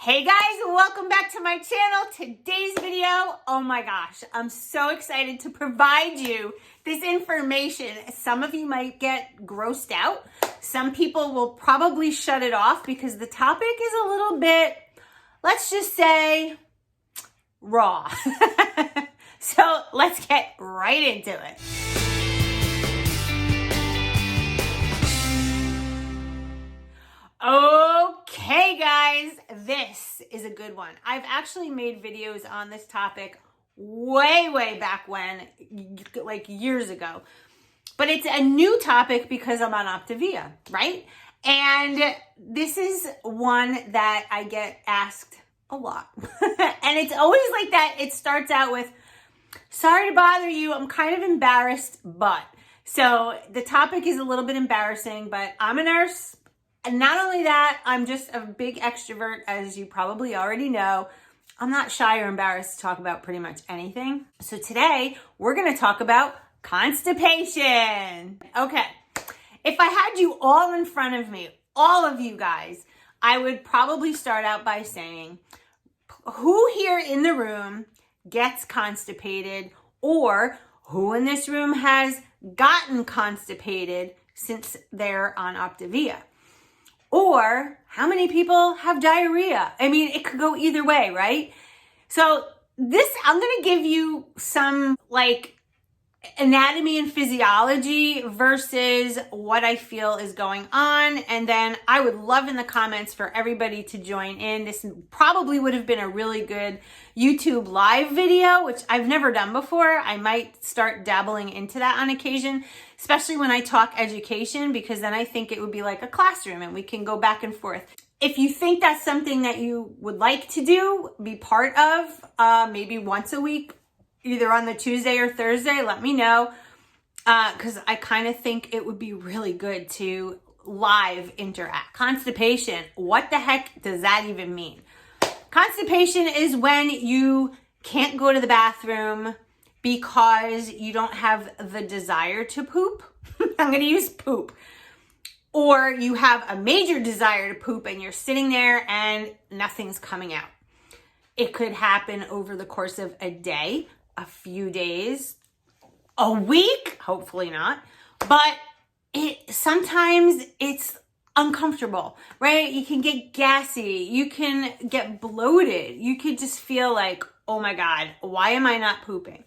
Hey guys, welcome back to my channel. Today's video, oh my gosh, I'm so excited to provide you this information. Some of you might get grossed out. Some people will probably shut it off because the topic is a little bit, let's just say, raw. So let's get right into it. Okay guys, this is a good one. I've actually made videos on this topic way back when, like years ago. But it's a new topic because I'm on Optavia, right? And this is one that I get asked a lot. And it's always like that. It starts out with, sorry to bother you, I'm kind of embarrassed, but. So the topic is a little bit embarrassing, but I'm a nurse. And not only that, I'm just a big extrovert, as you probably already know. I'm not shy or embarrassed to talk about pretty much anything. So today, we're going to talk about constipation. Okay, if I had you all in front of me, all of you guys, I would probably start out by saying, who here in the room gets constipated, or who in this room has gotten constipated since they're on Optavia? Or how many people have diarrhea? I mean, it could go either way, right? So I'm going to give you some like anatomy and physiology versus what I feel is going on. And then I would love in the comments for everybody to join in. This probably would have been a really good YouTube live video, which I've never done before. I might start dabbling into that on occasion, especially when I talk education, because then I think it would be like a classroom and we can go back and forth. If you think that's something that you would like to do, be part of, maybe once a week, either on the Tuesday or Thursday, let me know, because I kind of think it would be really good to live interact. Constipation, what the heck does that even mean? Constipation is when you can't go to the bathroom because you don't have the desire to poop. I'm going to use poop. Or you have a major desire to poop and you're sitting there and nothing's coming out. It could happen over the course of a day, a few days, a week, hopefully not, but sometimes it's uncomfortable, right? You can get gassy, you can get bloated, you could just feel like, oh my God, why am I not pooping?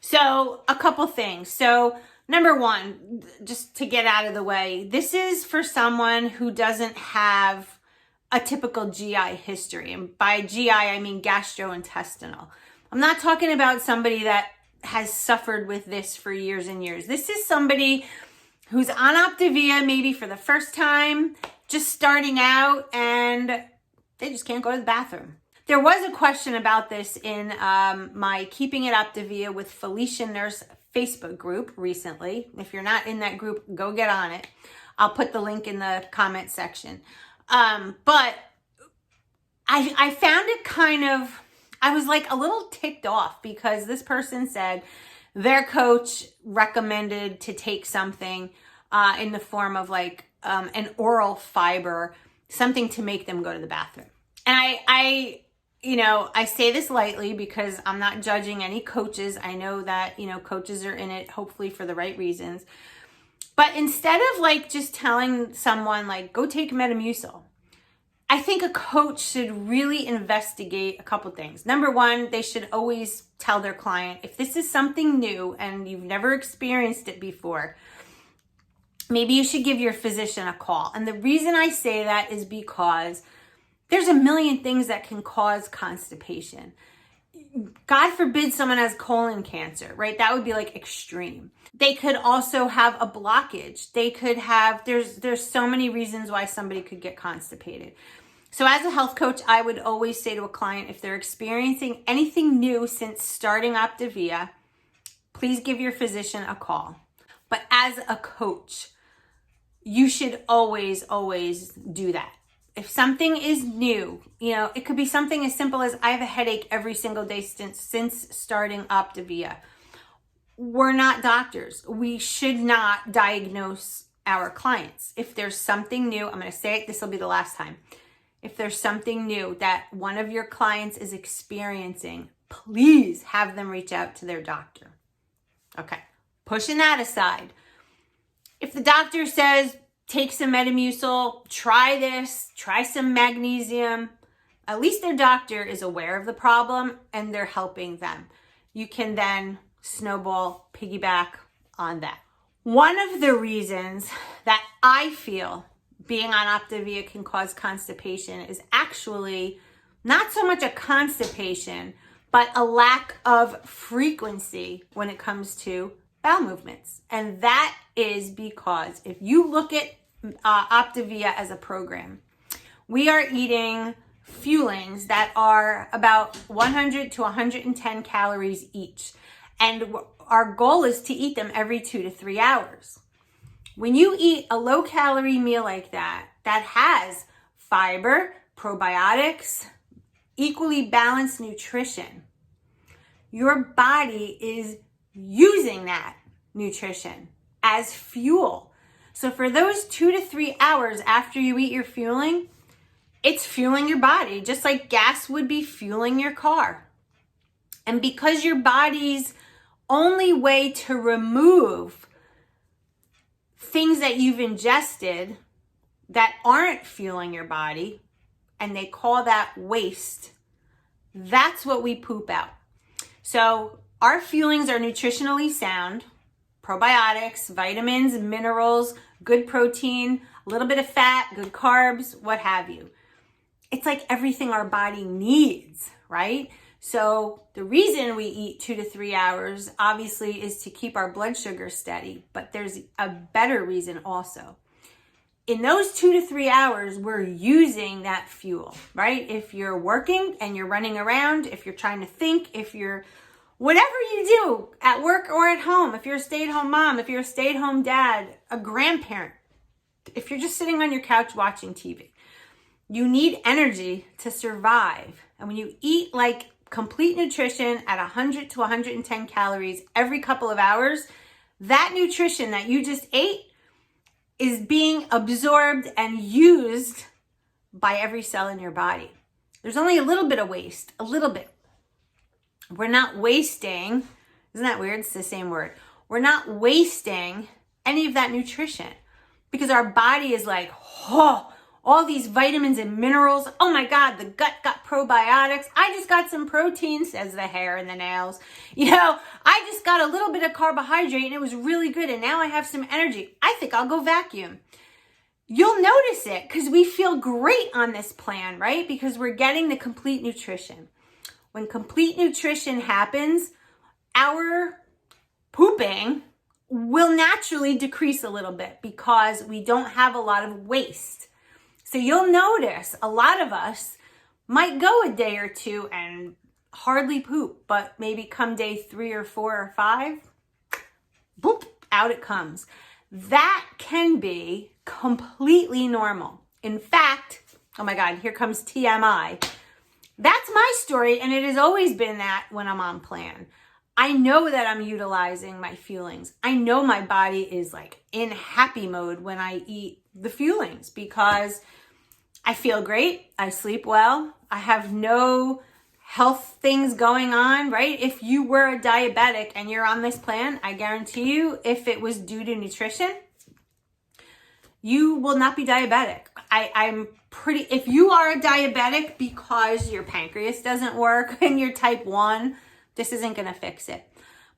So a couple things. So number one, just to get out of the way, this is for someone who doesn't have a typical GI history. And by GI, I mean gastrointestinal. I'm not talking about somebody that has suffered with this for years and years. This is somebody who's on Optavia maybe for the first time, just starting out, and they just can't go to the bathroom. There was a question about this in my Keeping It Optavia with Felicia Nurse Facebook group recently. If you're not in that group, go get on it. I'll put the link in the comment section. But I found it kind of, I was like a little ticked off because this person said their coach recommended to take something in the form of like an oral fiber, something to make them go to the bathroom. And I say this lightly because I'm not judging any coaches. I know that, coaches are in it hopefully for the right reasons. But instead of like just telling someone like, go take Metamucil, I think a coach should really investigate a couple things. Number one, they should always tell their client, if this is something new and you've never experienced it before, maybe you should give your physician a call. And the reason I say that is because there's a million things that can cause constipation. God forbid someone has colon cancer, right? That would be like extreme. They could also have a blockage. They could have, there's so many reasons why somebody could get constipated. So as a health coach, I would always say to a client, if they're experiencing anything new since starting Optavia, please give your physician a call. But as a coach, you should always do that. If something is new, it could be something as simple as I have a headache every single day since starting Optavia. We're not doctors. We should not diagnose our clients. If there's something new, I'm going to say it, this will be the last time. if there's something new that one of your clients is experiencing, please have them reach out to their doctor. Okay, pushing that aside. If the doctor says, take some Metamucil, try this, try some magnesium, at least their doctor is aware of the problem and they're helping them. You can then snowball, piggyback on that. One of the reasons that I feel being on Optavia can cause constipation is actually not so much a constipation, but a lack of frequency when it comes to bowel movements. And that is because if you look at Optavia as a program, we are eating fuelings that are about 100 to 110 calories each. And our goal is to eat them every 2 to 3 hours. When you eat a low calorie meal like that, that has fiber, probiotics, equally balanced nutrition, your body is using that nutrition as fuel. So for those 2 to 3 hours after you eat your fueling, it's fueling your body, just like gas would be fueling your car. And because your body's only way to remove things that you've ingested that aren't fueling your body, and they call that waste, that's what we poop out. So our fuelings are nutritionally sound, probiotics, vitamins, minerals, good protein, a little bit of fat, good carbs, what have you. It's like everything our body needs, right? So the reason we eat 2 to 3 hours, obviously, is to keep our blood sugar steady, but there's a better reason also. In those 2 to 3 hours, we're using that fuel, right? If you're working and you're running around, if you're trying to think, if you're whatever you do at work or at home, if you're a stay-at-home mom, if you're a stay-at-home dad, a grandparent, if you're just sitting on your couch watching TV, you need energy to survive. And when you eat like complete nutrition at 100 to 110 calories every couple of hours, that nutrition that you just ate is being absorbed and used by every cell in your body. There's only a little bit of waste, a little bit. We're not wasting, isn't that weird? It's the same word. We're not wasting any of that nutrition because our body is like, oh, all these vitamins and minerals. Oh my God, the gut got probiotics. I just got some protein, says the hair and the nails. You know, I just got a little bit of carbohydrate and it was really good. And now I have some energy. I think I'll go vacuum. You'll notice it because we feel great on this plan, right? Because we're getting the complete nutrition. When complete nutrition happens, our pooping will naturally decrease a little bit because we don't have a lot of waste. So you'll notice a lot of us might go a day or two and hardly poop, but maybe come day 3 or 4 or 5, boop, out it comes. That can be completely normal. In fact, oh my God, here comes TMI. That's my story, and it has always been that when I'm on plan. I know that I'm utilizing my fuelings. I know my body is like in happy mode when I eat the fuelings because I feel great. I sleep well. I have no health things going on, right? If you were a diabetic and you're on this plan, I guarantee you, if it was due to nutrition, you will not be diabetic. If you are a diabetic because your pancreas doesn't work and you're type 1, this isn't going to fix it.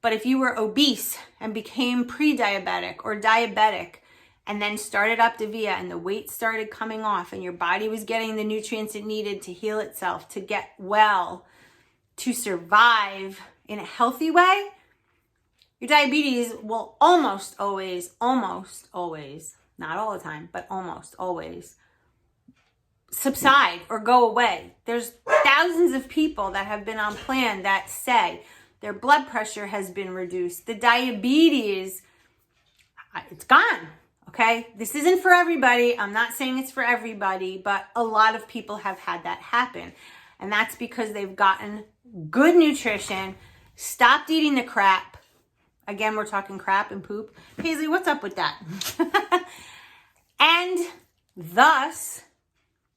But if you were obese and became pre-diabetic or diabetic and then started Optavia and the weight started coming off and your body was getting the nutrients it needed to heal itself, to get well, to survive in a healthy way, your diabetes will almost always, not all the time, but almost always subside or go away. There's thousands of people that have been on plan that say their blood pressure has been reduced. The diabetes, it's gone. Okay, this isn't for everybody. I'm not saying it's for everybody, but a lot of people have had that happen. And that's because they've gotten good nutrition, stopped eating the crap. Again, we're talking crap and poop. Paisley, what's up with that? And thus,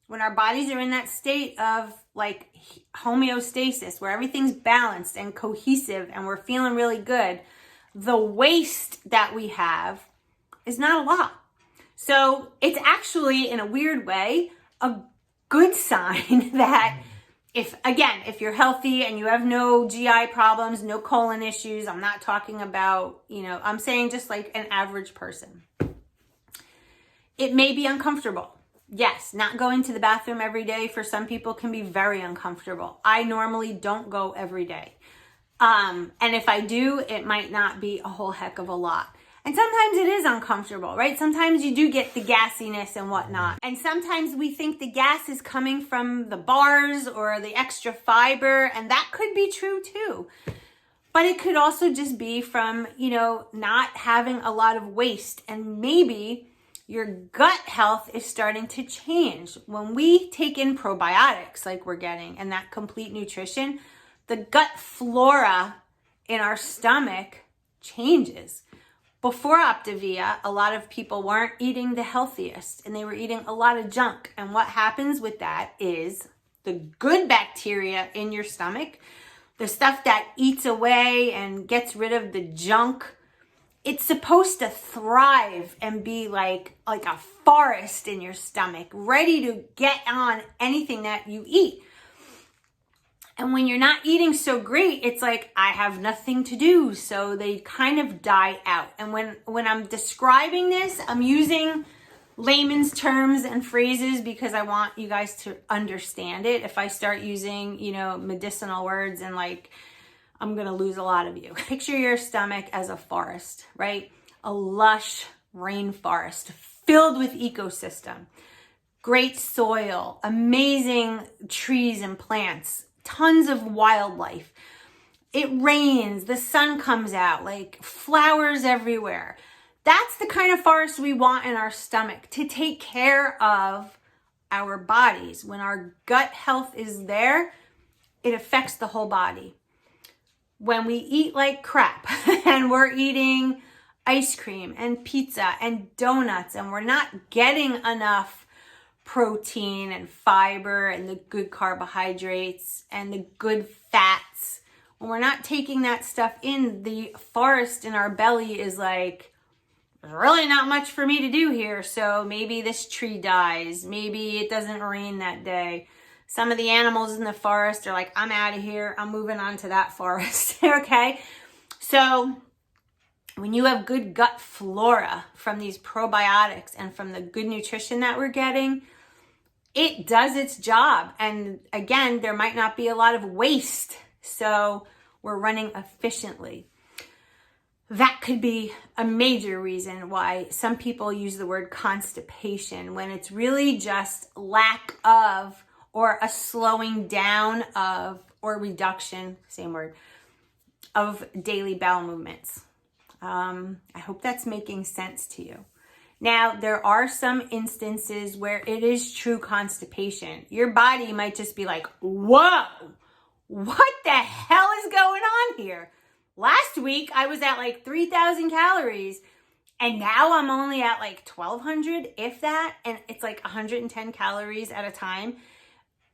when our bodies are in that state of like homeostasis, where everything's balanced and cohesive and we're feeling really good, the waste that we have is not a lot. So it's actually, in a weird way, a good sign that if you're healthy and you have no GI problems, no colon issues, I'm not talking about, I'm saying just like an average person. It may be uncomfortable. Yes, not going to the bathroom every day for some people can be very uncomfortable. I normally don't go every day. And if I do, it might not be a whole heck of a lot. And sometimes it is uncomfortable, right? Sometimes you do get the gassiness and whatnot. And sometimes we think the gas is coming from the bars or the extra fiber, and that could be true too. But it could also just be from, not having a lot of waste, and maybe your gut health is starting to change. When we take in probiotics like we're getting and that complete nutrition, the gut flora in our stomach changes. Before Optavia, a lot of people weren't eating the healthiest and they were eating a lot of junk. And what happens with that is the good bacteria in your stomach, the stuff that eats away and gets rid of the junk, it's supposed to thrive and be like a forest in your stomach, ready to get on anything that you eat. And when you're not eating so great, it's like, I have nothing to do. So they kind of die out. And when I'm describing this, I'm using layman's terms and phrases because I want you guys to understand it. If I start using, medicinal words and I'm going to lose a lot of you. Picture your stomach as a forest, right? A lush rainforest filled with ecosystem, great soil, amazing trees and plants, tons of wildlife. It rains, the sun comes out, flowers everywhere. That's the kind of forest we want in our stomach to take care of our bodies. When our gut health is there, it affects the whole body. When we eat like crap and we're eating ice cream and pizza and donuts and we're not getting enough protein and fiber and the good carbohydrates and the good fats, when we're not taking that stuff in, the forest in our belly is like, there's really not much for me to do here. So maybe this tree dies. Maybe it doesn't rain that day. Some of the animals in the forest are like, I'm out of here. I'm moving on to that forest. Okay. So when you have good gut flora from these probiotics and from the good nutrition that we're getting, it does its job. And again, there might not be a lot of waste. So we're running efficiently. That could be a major reason why some people use the word constipation when it's really just lack of, or a slowing down of, or reduction, same word, of daily bowel movements. I hope that's making sense to you. Now, there are some instances where it is true constipation. Your body might just be like, whoa, what the hell is going on here? Last week, I was at 3,000 calories, and now I'm only at 1,200, if that, and it's 110 calories at a time.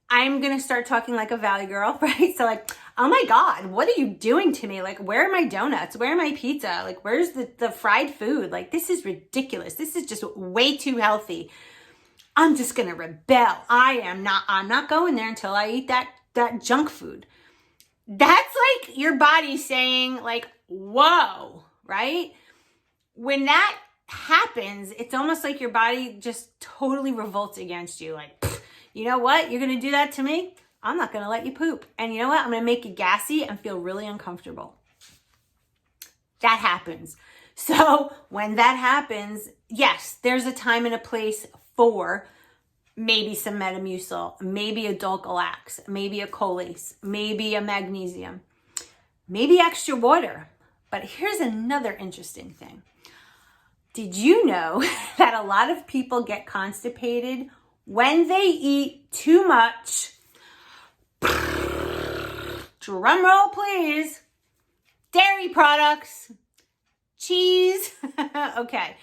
I'm going to start talking like a Valley girl, right? So oh my God, what are you doing to me? Where are my donuts? Where are my pizza? Where's the fried food? This is ridiculous. This is just way too healthy. I'm just going to rebel. I'm not going there until I eat that junk food. That's your body saying whoa, right? When that happens, it's almost like your body just totally revolts against you. You know what? You're going to do that to me? I'm not going to let you poop. And you know what? I'm going to make you gassy and feel really uncomfortable. That happens. So when that happens, yes, there's a time and a place for maybe some Metamucil, maybe a Dulcolax, maybe a Colace, maybe a magnesium, maybe extra water. But here's another interesting thing. Did you know that a lot of people get constipated when they eat too much, drum roll please, dairy products, cheese? Okay.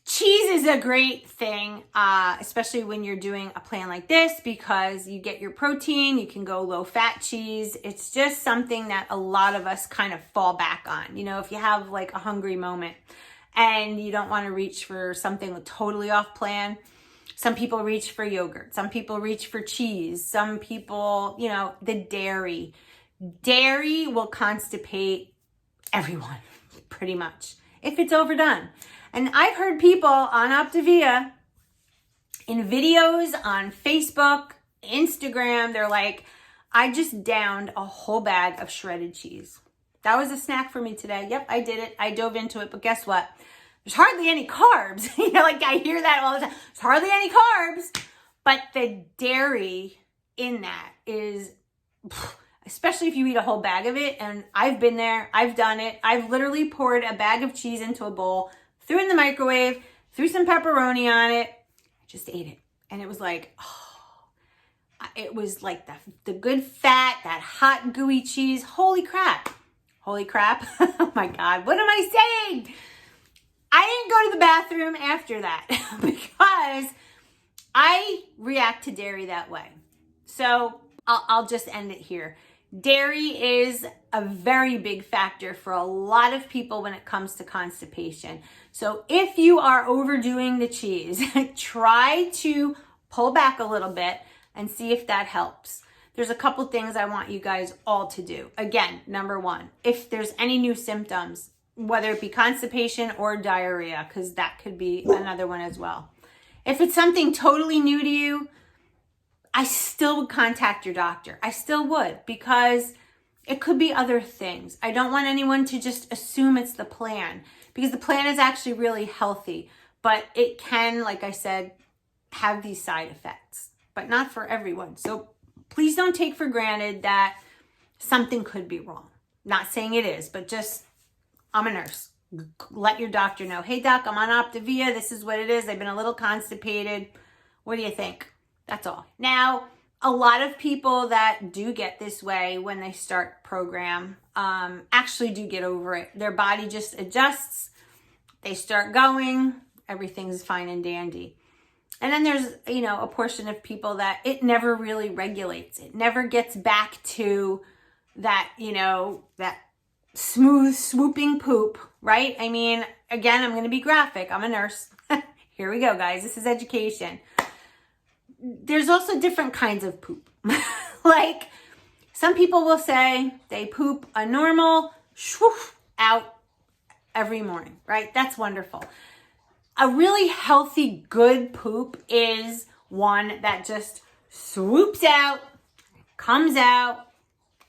Cheese is a great thing, especially when you're doing a plan like this, because you get your protein, you can go low fat cheese. It's just something that a lot of us kind of fall back on. You know, if you have like a hungry moment and you don't want to reach for something totally off plan, some people reach for yogurt, some people reach for cheese, some people, you know, the dairy. Dairy will constipate everyone, pretty much, if it's overdone. And I've heard people on Optavia in videos on Facebook, Instagram, they're like, I just downed a whole bag of shredded cheese. That was a snack for me today. Yep, I did it. I dove into it. But guess what? There's hardly any carbs. You know, like I hear that all the time. There's hardly any carbs. But the dairy in that is, especially if you eat a whole bag of it. And I've been there. I've done it. I've literally poured a bag of cheese into a bowl, threw it in the microwave, threw some pepperoni on it, just ate it. And it was like, oh, it was like the good fat, that hot gooey cheese. Holy crap. Holy crap. Oh my God. What am I saying? I didn't go to the bathroom after that because I react to dairy that way. So I'll just end it here. Dairy is a very big factor for a lot of people when it comes to constipation. So if you are overdoing the cheese, try to pull back a little bit and see if that helps. There's a couple things I want you guys all to do. Again, number one, if there's any new symptoms, whether it be constipation or diarrhea, because that could be another one as well. If it's something totally new to you, I still would contact your doctor. I still would, because it could be other things. I don't want anyone to just assume it's the plan, because the plan is actually really healthy, but it can, like I said, have these side effects, but not for everyone. So please don't take for granted that something could be wrong. Not saying it is, but just, I'm a nurse. Let your doctor know, hey doc, I'm on Optavia. This is what it is. I've been a little constipated. What do you think? That's all. Now, a lot of people that do get this way when they start program actually do get over it. Their body just adjusts. They start going. Everything's fine and dandy. And then there's, you know, a portion of people that it never really regulates. It never gets back to that, you know, that smooth swooping poop, right? I mean, again, I'm going to be graphic. I'm a nurse. Here we go, guys. This is education. There's also different kinds of poop. Like some people will say they poop a normal swoosh out every morning, right? That's wonderful. A really healthy, good poop is one that just swoops out, comes out,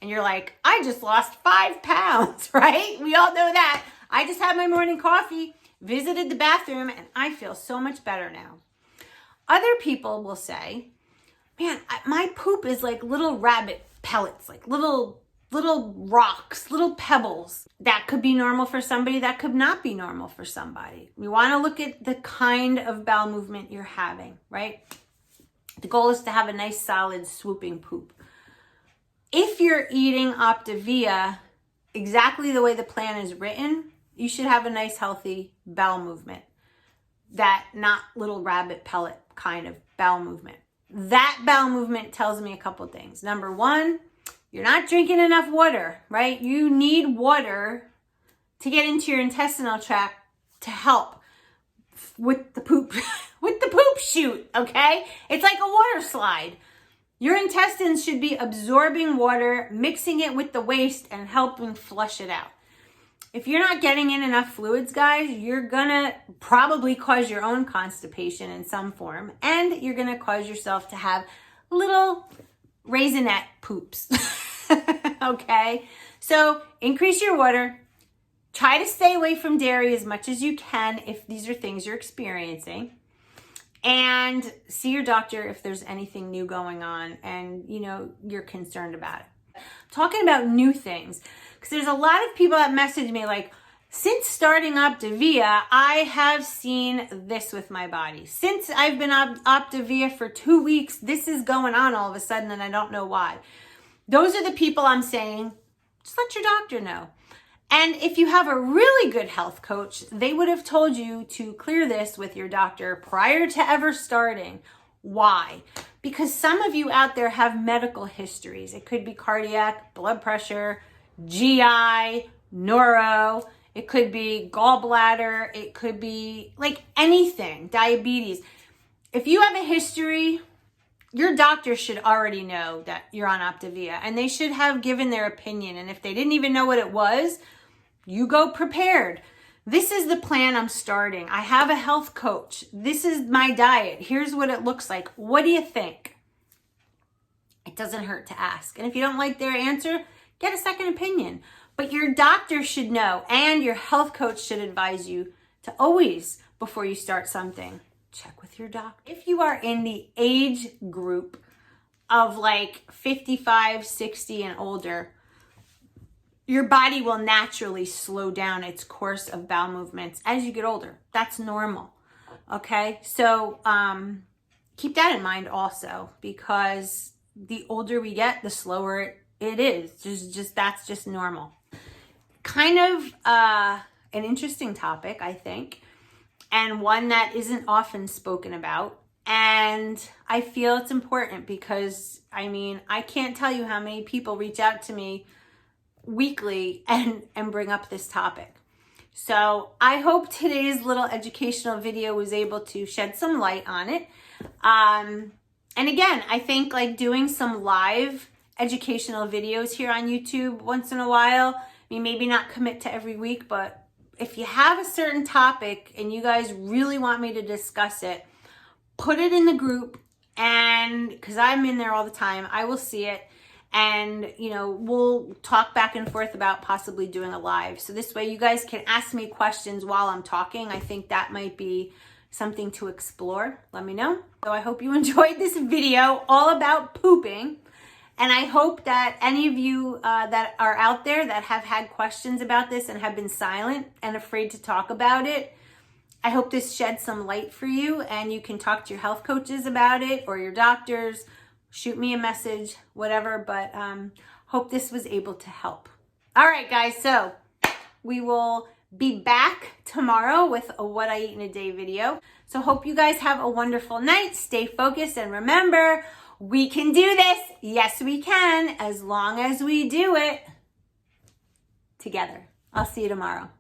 and you're like, I just lost 5 pounds, right? We all know that. I just had my morning coffee, visited the bathroom, and I feel so much better now. Other people will say, man, my poop is like little rabbit pellets, like little rocks, little pebbles. That could be normal for somebody. That could not be normal for somebody. We want to look at the kind of bowel movement you're having, right? The goal is to have a nice, solid, swooping poop. If you're eating Optavia exactly the way the plan is written, you should have a nice, healthy bowel movement. That not little rabbit pellet kind of bowel movement. That bowel movement tells me a couple things. Number one, you're not drinking enough water, right? You need water to get into your intestinal tract to help with the poop, with the poop chute, okay? It's like a water slide. Your intestines should be absorbing water, mixing it with the waste, and helping flush it out. If you're not getting in enough fluids, guys, you're gonna probably cause your own constipation in some form, and you're gonna cause yourself to have little raisinette poops, okay? So increase your water. Try to stay away from dairy as much as you can if these are things you're experiencing. And see your doctor if there's anything new going on and, you know, you're concerned about it. Talking about new things, because there's a lot of people that message me like, since starting Optavia, I have seen this with my body. Since I've been on Optavia for 2 weeks, this is going on all of a sudden and I don't know why. Those are the people I'm saying, just let your doctor know. And if you have a really good health coach, they would have told you to clear this with your doctor prior to ever starting. Why? Because some of you out there have medical histories. It could be cardiac, blood pressure, GI, neuro. It could be gallbladder. It could be like anything, diabetes. If you have a history, your doctor should already know that you're on Optavia, and they should have given their opinion. And if they didn't even know what it was, you go prepared. This is the plan I'm starting. I have a health coach. This is my diet. Here's what it looks like. What do you think? It doesn't hurt to ask. And if you don't like their answer, get a second opinion. But your doctor should know, and your health coach should advise you to always, before you start something, check with your doctor. If you are in the age group of like 55, 60 and older, your body will naturally slow down its course of bowel movements as you get older. That's normal. Okay. So, keep that in mind also, because the older we get, the slower it is. That's just normal. Kind of, an interesting topic, I think, and one that isn't often spoken about. And I feel it's important because, I mean, I can't tell you how many people reach out to me weekly and bring up this topic. So I hope today's little educational video was able to shed some light on it. And again, I think like doing some live educational videos here on YouTube once in a while, I mean, maybe not commit to every week, but if you have a certain topic and you guys really want me to discuss it, put it in the group, and because I'm in there all the time, I will see it. And, you know, we'll talk back and forth about possibly doing a live. So this way you guys can ask me questions while I'm talking. I think that might be something to explore. Let me know. So I hope you enjoyed this video all about pooping. And I hope that any of you that are out there that have had questions about this and have been silent and afraid to talk about it, I hope this sheds some light for you, and you can talk to your health coaches about it or your doctors. Shoot me a message, whatever, but hope this was able to help. All right, guys, so we will be back tomorrow with a What I Eat in a Day video. So hope you guys have a wonderful night. Stay focused, and remember, we can do this. Yes, we can, as long as we do it together. I'll see you tomorrow.